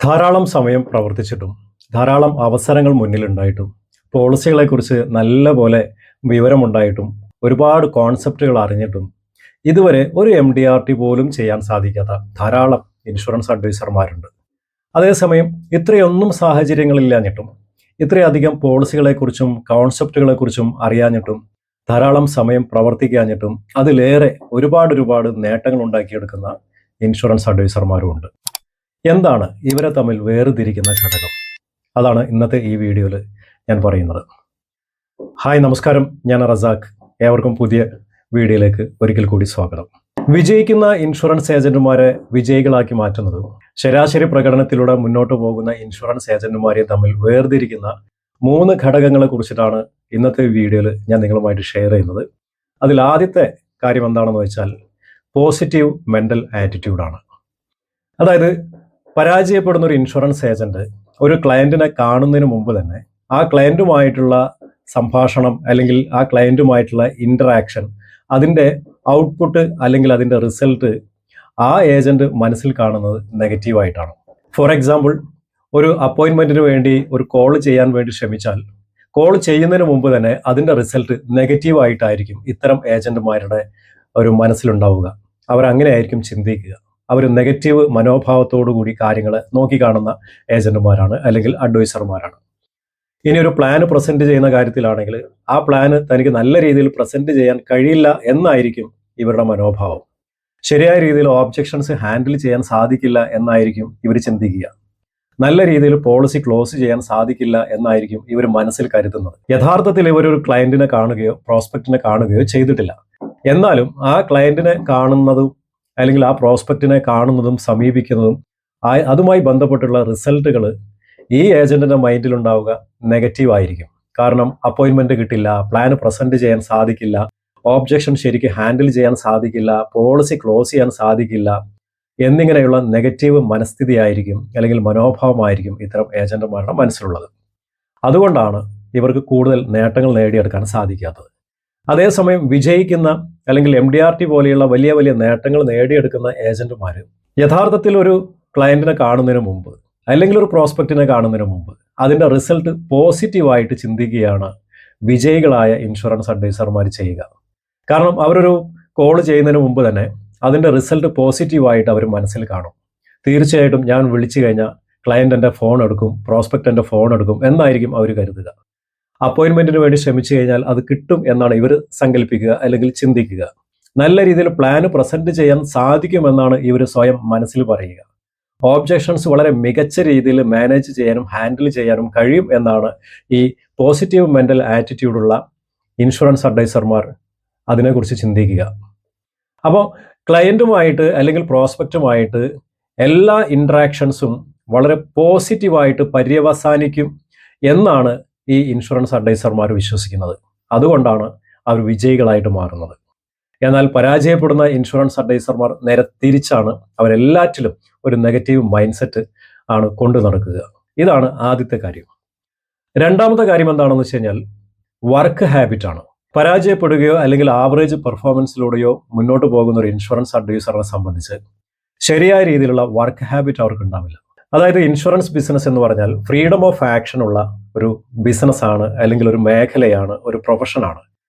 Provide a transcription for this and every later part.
ധാരാളം സമയം പ്രവർത്തിച്ചിട്ടും ധാരാളം അവസരങ്ങൾ മുന്നിലുണ്ടായിട്ടും പോളിസികളെക്കുറിച്ച് നല്ല പോലെ വിവരമുണ്ടായിട്ടും ഒരുപാട് കോൺസെപ്റ്റുകൾ അറിഞ്ഞിട്ടും ഇതുവരെ ഒരു MDRT പോലും ചെയ്യാൻ സാധിക്കാത്ത ധാരാളം ഇൻഷുറൻസ് അഡ്വൈസർമാരുണ്ട്. അതേസമയം ഇത്രയൊന്നും സാഹചര്യങ്ങളില്ലാഞ്ഞിട്ടും ഇത്രയധികം പോളിസികളെക്കുറിച്ചും കോൺസെപ്റ്റുകളെക്കുറിച്ചും അറിയാഞ്ഞിട്ടും ധാരാളം സമയം പ്രവർത്തിക്കാഞ്ഞിട്ടും അതിലേറെ ഒരുപാട് നേട്ടങ്ങൾ ഉണ്ടാക്കിയെടുക്കുന്ന ഇൻഷുറൻസ് അഡ്വൈസർമാരുമുണ്ട്. എന്താണ് ഇവരെ തമ്മിൽ വേർതിരിക്കുന്ന ഘടകം? അതാണ് ഇന്നത്തെ ഈ വീഡിയോയിൽ ഞാൻ പറയുന്നത്. ഹായ്, നമസ്കാരം. ഞാൻ റസാഖ്. ഏവർക്കും പുതിയ വീഡിയോയിലേക്ക് ഒരിക്കൽ കൂടി സ്വാഗതം. വിജയിക്കുന്ന ഇൻഷുറൻസ് ഏജന്റുമാരെ വിജയികളാക്കി മാറ്റുന്നതും ശരാശരി പ്രകടനത്തിലൂടെ മുന്നോട്ട് പോകുന്ന ഇൻഷുറൻസ് ഏജന്റുമാരെ തമ്മിൽ വേർതിരിക്കുന്ന 3 ഘടകങ്ങളെ കുറിച്ചിട്ടാണ് ഇന്നത്തെ വീഡിയോയിൽ ഞാൻ നിങ്ങളുമായിട്ട് ഷെയർ ചെയ്യുന്നത്. അതിൽ ആദ്യത്തെ കാര്യം എന്താണെന്ന് വെച്ചാൽ പോസിറ്റീവ് മെൻ്റൽ ആറ്റിറ്റ്യൂഡാണ്. അതായത് പരാജയപ്പെടുന്ന ഒരു ഇൻഷുറൻസ് ഏജന്റ് ഒരു ക്ലയൻറ്റിനെ കാണുന്നതിന് മുമ്പ് തന്നെ ആ ക്ലയൻറ്റുമായിട്ടുള്ള സംഭാഷണം അല്ലെങ്കിൽ ആ ക്ലയൻറ്റുമായിട്ടുള്ള ഇൻറ്ററാക്ഷൻ, അതിൻ്റെ ഔട്ട്പുട്ട് അല്ലെങ്കിൽ അതിൻ്റെ റിസൾട്ട് ആ ഏജന്റ് മനസ്സിൽ കാണുന്നത് നെഗറ്റീവായിട്ടാണ്. ഫോർ എക്സാമ്പിൾ, ഒരു അപ്പോയിൻമെൻറ്റിന് വേണ്ടി ഒരു കോൾ ചെയ്യാൻ വേണ്ടി ശ്രമിച്ചാൽ കോൾ ചെയ്യുന്നതിന് മുമ്പ് തന്നെ അതിൻ്റെ റിസൾട്ട് നെഗറ്റീവായിട്ടായിരിക്കും ഇത്തരം ഏജന്റുമാരുടെ ഒരു മനസ്സിലുണ്ടാവുക. അവരങ്ങനെയായിരിക്കും ചിന്തിക്കുക. അവർ നെഗറ്റീവ് മനോഭാവത്തോടു കൂടി കാര്യങ്ങൾ നോക്കിക്കാണുന്ന ഏജന്റുമാരാണ് അല്ലെങ്കിൽ അഡ്വൈസർമാരാണ്. ഇനി ഒരു പ്ലാൻ പ്രസന്റ് ചെയ്യുന്ന കാര്യത്തിലാണെങ്കിൽ ആ പ്ലാന് തനിക്ക് നല്ല രീതിയിൽ പ്രസന്റ് ചെയ്യാൻ കഴിയില്ല എന്നായിരിക്കും ഇവരുടെ മനോഭാവം. ശരിയായ രീതിയിൽ ഓബ്ജെക്ഷൻസ് ഹാൻഡിൽ ചെയ്യാൻ സാധിക്കില്ല എന്നായിരിക്കും ഇവർ ചിന്തിക്കുക. നല്ല രീതിയിൽ പോളിസി ക്ലോസ് ചെയ്യാൻ സാധിക്കില്ല എന്നായിരിക്കും ഇവർ മനസ്സിൽ കരുതുന്നത്. യഥാർത്ഥത്തിൽ ഇവരൊരു ക്ലയന്റിനെ കാണുകയോ പ്രോസ്പെക്റ്റിനെ കാണുകയോ ചെയ്തിട്ടില്ല. എന്നാലും ആ ക്ലയന്റിനെ കാണുന്നതും അല്ലെങ്കിൽ ആ പ്രോസ്പെക്റ്റിനെ കാണുന്നതും സമീപിക്കുന്നതും അതുമായി ബന്ധപ്പെട്ടുള്ള റിസൾട്ടുകൾ ഈ ഏജന്റിന്റെ മൈൻഡിലുണ്ടാവുക നെഗറ്റീവ് ആയിരിക്കും. കാരണം അപ്പോയിൻമെന്റ് കിട്ടില്ല, പ്ലാൻ പ്രസന്റ് ചെയ്യാൻ സാധിക്കില്ല, ഓബ്ജെക്ഷൻ ശരിക്ക് ഹാൻഡിൽ ചെയ്യാൻ സാധിക്കില്ല, പോളിസി ക്ലോസ് ചെയ്യാൻ സാധിക്കില്ല എന്നിങ്ങനെയുള്ള നെഗറ്റീവ് മനസ്ഥിതി ആയിരിക്കും അല്ലെങ്കിൽ മനോഭാവമായിരിക്കും ഇത്തരം ഏജന്റുമാരുടെ മനസ്സിലുള്ളത്. അതുകൊണ്ടാണ് ഇവർക്ക് കൂടുതൽ നേട്ടങ്ങൾ നേടിയെടുക്കാൻ സാധിക്കാത്തത്. അതേസമയം വിജയിക്കുന്ന അല്ലെങ്കിൽ MDRT പോലെയുള്ള വലിയ നേട്ടങ്ങൾ നേടിയെടുക്കുന്ന ഏജന്റുമാർ യഥാർത്ഥത്തിൽ ഒരു ക്ലയന്റിനെ കാണുന്നതിന് മുമ്പ് അല്ലെങ്കിൽ ഒരു പ്രോസ്പെക്റ്റിനെ കാണുന്നതിന് മുമ്പ് അതിൻ്റെ റിസൾട്ട് പോസിറ്റീവായിട്ട് ചിന്തിക്കുകയാണ് വിജയികളായ ഇൻഷുറൻസ് അഡ്വൈസർമാർ ചെയ്യുക. കാരണം അവരൊരു കോൾ ചെയ്യുന്നതിന് മുമ്പ് തന്നെ അതിൻ്റെ റിസൾട്ട് പോസിറ്റീവായിട്ട് അവർ മനസ്സിൽ കാണും. തീർച്ചയായിട്ടും ഞാൻ വിളിച്ചു കഴിഞ്ഞാൽ ക്ലയന്റ് എൻ്റെ ഫോൺ എടുക്കും, പ്രോസ്പെക്റ്റ് എൻ്റെ ഫോൺ എടുക്കും എന്നായിരിക്കും അവർ കരുതുക. അപ്പോയിൻമെന്റിന് വേണ്ടി ശ്രമിച്ചു കഴിഞ്ഞാൽ അത് കിട്ടും എന്നാണ് ഇവർ സങ്കല്പിക്കുക അല്ലെങ്കിൽ ചിന്തിക്കുക. നല്ല രീതിയിൽ പ്ലാൻ പ്രസന്റ് ചെയ്യാൻ സാധിക്കുമെന്നാണ് ഇവർ സ്വയം മനസ്സിൽ പറയുക. ഓബ്ജെക്ഷൻസ് വളരെ മികച്ച രീതിയിൽ മാനേജ് ചെയ്യാനും ഹാൻഡിൽ ചെയ്യാനും കഴിയും എന്നാണ് ഈ പോസിറ്റീവ് മെൻ്റൽ ആറ്റിറ്റ്യൂഡുള്ള ഇൻഷുറൻസ് അഡ്വൈസർമാർ അതിനെക്കുറിച്ച് ചിന്തിക്കുക. അപ്പോൾ ക്ലയൻറ്റുമായിട്ട് അല്ലെങ്കിൽ പ്രോസ്പെക്റ്റുമായിട്ട് എല്ലാ ഇൻട്രാക്ഷൻസും വളരെ പോസിറ്റീവായിട്ട് പര്യവസാനിക്കും എന്നാണ് ഈ ഇൻഷുറൻസ് അഡ്വൈസർമാർ വിശ്വസിക്കുന്നത്. അതുകൊണ്ടാണ് അവർ വിജയികളായിട്ട് മാറുന്നത്. എന്നാൽ പരാജയപ്പെടുന്ന ഇൻഷുറൻസ് അഡ്വൈസർമാർ നേരെ തിരിച്ചാണ്. അവരെല്ലാറ്റിലും ഒരു നെഗറ്റീവ് മൈൻഡ് സെറ്റ് ആണ് കൊണ്ടു നടക്കുക. ഇതാണ് ആദ്യത്തെ കാര്യം. രണ്ടാമത്തെ കാര്യം എന്താണെന്ന് വെച്ച് കഴിഞ്ഞാൽ വർക്ക് ഹാബിറ്റ് ആണ്. പരാജയപ്പെടുകയോ അല്ലെങ്കിൽ ആവറേജ് പെർഫോമൻസിലൂടെയോ മുന്നോട്ട് പോകുന്ന ഒരു ഇൻഷുറൻസ് അഡ്വൈസറിനെ സംബന്ധിച്ച് ശരിയായ രീതിയിലുള്ള വർക്ക് ഹാബിറ്റ് അവർക്ക് ഉണ്ടാവില്ല. അതായത് ഇൻഷുറൻസ് ബിസിനസ് എന്ന് പറഞ്ഞാൽ ഫ്രീഡം ഓഫ് ആക്ഷൻ ഉള്ള ഒരു ബിസിനസ്സാണ് അല്ലെങ്കിൽ ഒരു മേഖലയാണ്, ഒരു പ്രൊഫഷനാണ്.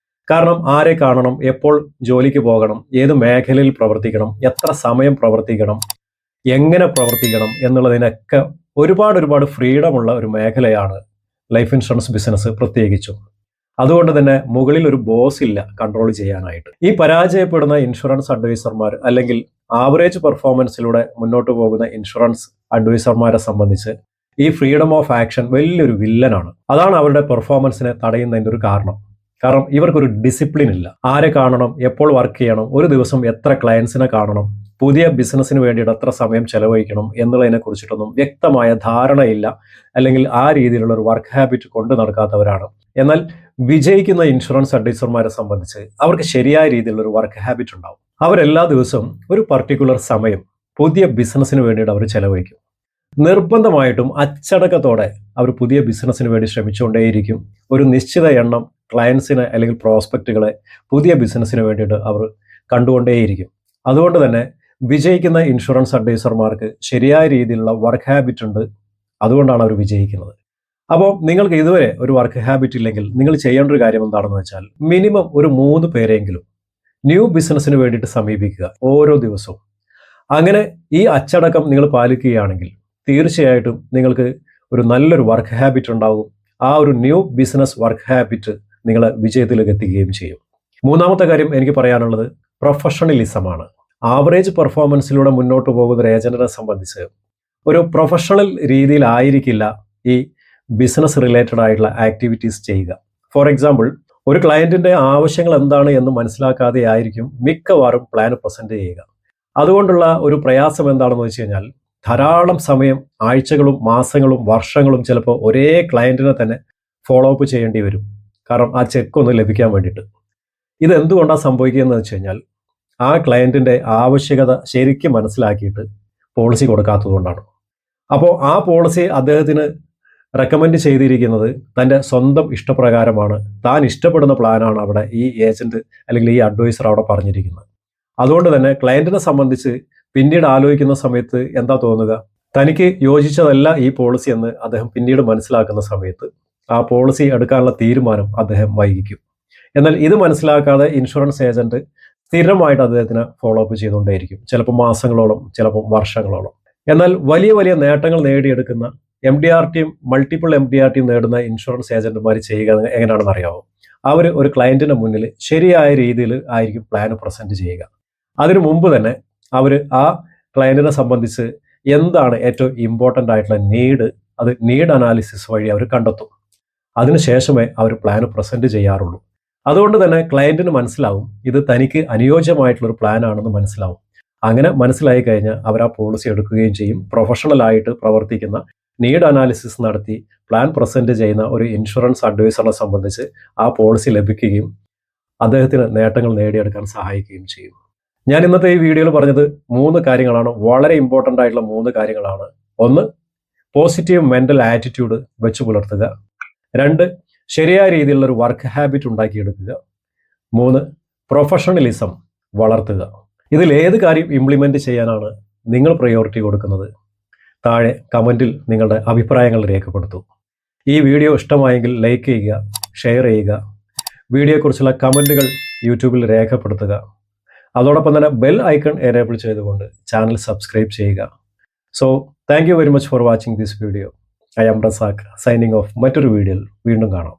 കാരണം ആരെ കാണണം, എപ്പോൾ ജോലിക്ക് പോകണം, ഏത് മേഖലയിൽ പ്രവർത്തിക്കണം, എത്ര സമയം പ്രവർത്തിക്കണം, എങ്ങനെ പ്രവർത്തിക്കണം എന്നുള്ളതിനൊക്കെ ഒരുപാട് ഫ്രീഡമുള്ള ഒരു മേഖലയാണ് ലൈഫ് ഇൻഷുറൻസ് ബിസിനസ് പ്രത്യേകിച്ചും. അതുകൊണ്ട് തന്നെ മുകളിൽ ഒരു ബോസ് ഇല്ല കൺട്രോൾ ചെയ്യാനായിട്ട്. ഈ പരാജയപ്പെടുന്ന ഇൻഷുറൻസ് അഡ്വൈസർമാർ അല്ലെങ്കിൽ ആവറേജ് പെർഫോമൻസിലൂടെ മുന്നോട്ട് പോകുന്ന ഇൻഷുറൻസ് അഡ്വൈസർമാരെ സംബന്ധിച്ച് ഈ ഫ്രീഡം ഓഫ് ആക്ഷൻ വലിയൊരു വില്ലനാണ്. അതാണ് അവരുടെ പെർഫോമൻസിനെ തടയുന്നതിൻ്റെ ഒരു കാരണം. കാരണം ഇവർക്കൊരു ഡിസിപ്ലിൻ ഇല്ല. ആരെ കാണണം, എപ്പോൾ വർക്ക് ചെയ്യണം, ഒരു ദിവസം എത്ര ക്ലയൻസിനെ കാണണം, പുതിയ ബിസിനസ്സിന് വേണ്ടിയിട്ട് എത്ര സമയം ചെലവഴിക്കണം എന്നുള്ളതിനെ കുറിച്ചിട്ടൊന്നും വ്യക്തമായ ധാരണയില്ല. അല്ലെങ്കിൽ ആ രീതിയിലുള്ള ഒരു വർക്ക് ഹാബിറ്റ് കൊണ്ടു നടക്കാത്തവരാണ്. എന്നാൽ വിജയിക്കുന്ന ഇൻഷുറൻസ് അഡ്വൈസർമാരെ സംബന്ധിച്ച് അവർക്ക് ശരിയായ രീതിയിലുള്ള ഒരു വർക്ക് ഹാബിറ്റ് ഉണ്ടാവും. അവരെല്ലാ ദിവസവും ഒരു പർട്ടിക്കുലർ സമയം പുതിയ ബിസിനസ്സിന് വേണ്ടിയിട്ട് അവർ ചെലവഴിക്കും. നിർബന്ധമായിട്ടും അച്ചടക്കത്തോടെ അവർ പുതിയ ബിസിനസ്സിന് വേണ്ടി ശ്രമിച്ചുകൊണ്ടേയിരിക്കും. ഒരു നിശ്ചിത എണ്ണം ക്ലയൻസിനെ അല്ലെങ്കിൽ പ്രോസ്പെക്റ്റുകളെ പുതിയ ബിസിനസ്സിന് വേണ്ടിയിട്ട് അവർ കണ്ടുകൊണ്ടേയിരിക്കും. അതുകൊണ്ട് തന്നെ വിജയിക്കുന്ന ഇൻഷുറൻസ് അഡ്വൈസർമാർക്ക് ശരിയായ രീതിയിലുള്ള വർക്ക് ഹാബിറ്റ് ഉണ്ട്. അതുകൊണ്ടാണ് അവർ വിജയിക്കുന്നത്. അപ്പോൾ നിങ്ങൾക്ക് ഇതുവരെ ഒരു വർക്ക് ഹാബിറ്റ് ഇല്ലെങ്കിൽ നിങ്ങൾ ചെയ്യേണ്ട ഒരു കാര്യം എന്താണെന്ന് വെച്ചാൽ മിനിമം ഒരു 3 പേരെങ്കിലും ന്യൂ ബിസിനസ്സിന് വേണ്ടിയിട്ട് സമീപിക്കുക ഓരോ ദിവസവും. അങ്ങനെ ഈ അച്ചടക്കം നിങ്ങൾ പാലിക്കുകയാണെങ്കിൽ തീർച്ചയായിട്ടും നിങ്ങൾക്ക് ഒരു നല്ലൊരു വർക്ക് ഹാബിറ്റ് ഉണ്ടാവും. ആ ഒരു ന്യൂ ബിസിനസ് വർക്ക് ഹാബിറ്റ് നിങ്ങളെ വിജയത്തിലേക്ക് എത്തിക്കുകയും ചെയ്യും. മൂന്നാമത്തെ കാര്യം എനിക്ക് പറയാനുള്ളത് പ്രൊഫഷണലിസമാണ്. ആവറേജ് പെർഫോമൻസിലൂടെ മുന്നോട്ട് പോകുന്ന ഒരു ഏജന്റിനെ സംബന്ധിച്ച് ഒരു പ്രൊഫഷണൽ രീതിയിലായിരിക്കില്ല ഈ ബിസിനസ് റിലേറ്റഡ് ആയിട്ടുള്ള ആക്ടിവിറ്റീസ് ചെയ്യുക. ഫോർ എക്സാമ്പിൾ, ഒരു ക്ലയൻറ്റിൻ്റെ ആവശ്യങ്ങൾ എന്താണ് എന്ന് മനസ്സിലാക്കാതെ ആയിരിക്കും മിക്കവാറും പ്ലാൻ പ്രസൻറ്റ് ചെയ്യുക. അതുകൊണ്ടുള്ള ഒരു പ്രയാസം എന്താണെന്ന് വെച്ച് കഴിഞ്ഞാൽ ധാരാളം സമയം, ആഴ്ചകളും മാസങ്ങളും വർഷങ്ങളും ചിലപ്പോൾ ഒരേ ക്ലയൻറ്റിനെ തന്നെ ഫോളോ അപ്പ് ചെയ്യേണ്ടി വരും. കാരണം ആ ചെക്ക് ഒന്ന് ലഭിക്കാൻ വേണ്ടിയിട്ട്. ഇതെന്തുകൊണ്ടാണ് സംഭവിക്കുകയെന്ന് വെച്ച് കഴിഞ്ഞാൽ ആ ക്ലയൻറ്റിൻ്റെ ആവശ്യകത ശരിക്കും മനസ്സിലാക്കിയിട്ട് പോളിസി കൊടുക്കാത്തതുകൊണ്ടാണ്. അപ്പോൾ ആ പോളിസി അദ്ദേഹത്തിന് റെക്കമെൻഡ് ചെയ്തിരിക്കുന്നത് തൻ്റെ സ്വന്തം ഇഷ്ടപ്രകാരമാണ്. താൻ ഇഷ്ടപ്പെടുന്ന പ്ലാനാണ് അവിടെ ഈ ഏജൻറ്റ് അല്ലെങ്കിൽ ഈ അഡ്വൈസർ അവിടെ പറഞ്ഞിരിക്കുന്നത്. അതുകൊണ്ട് തന്നെ ക്ലയൻറ്റിനെ സംബന്ധിച്ച് പിന്നീട് ആലോചിക്കുന്ന സമയത്ത് എന്താ തോന്നുക, തനിക്ക് യോജിച്ചതല്ല ഈ പോളിസി എന്ന് അദ്ദേഹം പിന്നീട് മനസ്സിലാക്കുന്ന സമയത്ത് ആ പോളിസി എടുക്കാനുള്ള തീരുമാനം അദ്ദേഹം വൈകിക്കും. എന്നാൽ ഇത് മനസ്സിലാക്കാതെ ഇൻഷുറൻസ് ഏജൻറ്റ് സ്ഥിരമായിട്ട് അദ്ദേഹത്തിന് ഫോളോ അപ്പ് ചെയ്തുകൊണ്ടേയിരിക്കും, ചിലപ്പോൾ മാസങ്ങളോളം, ചിലപ്പോൾ വർഷങ്ങളോളം. എന്നാൽ വലിയ വലിയ നേട്ടങ്ങൾ നേടിയെടുക്കുന്ന MDRT മൾട്ടിപ്പിൾ MDRT നേടുന്ന ഇൻഷുറൻസ് ഏജന്റുമാർ ചെയ്യുക എങ്ങനെയാണെന്ന് അറിയാമോ? അവർ ഒരു ക്ലയൻറ്റിൻ്റെ മുന്നിൽ ശരിയായ രീതിയിൽ ആയിരിക്കും പ്ലാൻ പ്രസൻറ്റ് ചെയ്യുക. അതിനു മുമ്പ് തന്നെ അവർ ആ ക്ലയൻറ്റിനെ സംബന്ധിച്ച് എന്താണ് ഏറ്റവും ഇമ്പോർട്ടൻ്റ് ആയിട്ടുള്ള നീഡ്, അത് നീഡ് അനാലിസിസ് വഴി അവർ കണ്ടെത്തും. അതിനുശേഷമേ അവർ പ്ലാൻ പ്രസൻറ്റ് ചെയ്യാറുള്ളൂ. അതുകൊണ്ട് തന്നെ ക്ലയൻറ്റിന് മനസ്സിലാവും ഇത് തനിക്ക് അനുയോജ്യമായിട്ടുള്ളൊരു പ്ലാനാണെന്ന് മനസ്സിലാവും. അങ്ങനെ മനസ്സിലായി കഴിഞ്ഞാൽ അവർ ആ പോളിസി എടുക്കുകയും ചെയ്യും. പ്രൊഫഷണലായിട്ട് പ്രവർത്തിക്കുന്ന, നീഡ് അനാലിസിസ് നടത്തി പ്ലാൻ പ്രസൻറ്റ് ചെയ്യുന്ന ഒരു ഇൻഷുറൻസ് അഡ്വൈസറിനെ സംബന്ധിച്ച് ആ പോളിസി ലഭിക്കുകയും അദ്ദേഹത്തിന് നേട്ടങ്ങൾ നേടിയെടുക്കാൻ സഹായിക്കുകയും ചെയ്യും. ഞാൻ ഇന്നത്തെ ഈ വീഡിയോയിൽ പറഞ്ഞത് 3 കാര്യങ്ങളാണ്, വളരെ ഇമ്പോർട്ടൻ്റ് ആയിട്ടുള്ള 3 കാര്യങ്ങളാണ്. 1, പോസിറ്റീവ് മെൻ്റൽ ആറ്റിറ്റ്യൂഡ് വെച്ച് പുലർത്തുക. 2, ശരിയായ രീതിയിലുള്ള ഒരു വർക്ക് ഹാബിറ്റ് ഉണ്ടാക്കിയെടുക്കുക. 3, പ്രൊഫഷണലിസം വളർത്തുക. ഇതിൽ ഏത് കാര്യം ഇംപ്ലിമെൻ്റ് ചെയ്യാനാണ് നിങ്ങൾ പ്രയോറിറ്റി കൊടുക്കുന്നത്? താഴെ കമൻറ്റിൽ നിങ്ങളുടെ അഭിപ്രായങ്ങൾ രേഖപ്പെടുത്തൂ. ഈ വീഡിയോ ഇഷ്ടമായെങ്കിൽ ലൈക്ക് ചെയ്യുക, ഷെയർ ചെയ്യുക. വീഡിയോയെക്കുറിച്ചുള്ള കമൻറ്റുകൾ യൂട്യൂബിൽ രേഖപ്പെടുത്തുക. അതോടൊപ്പം തന്നെ ബെൽ ഐക്കൺ എനേബിൾ ചെയ്തുകൊണ്ട് ചാനൽ സബ്സ്ക്രൈബ് ചെയ്യുക. So thank you very much for watching this video. I am Razak signing off. മറ്റൊരു വീഡിയോയിൽ വീണ്ടും കാണാം.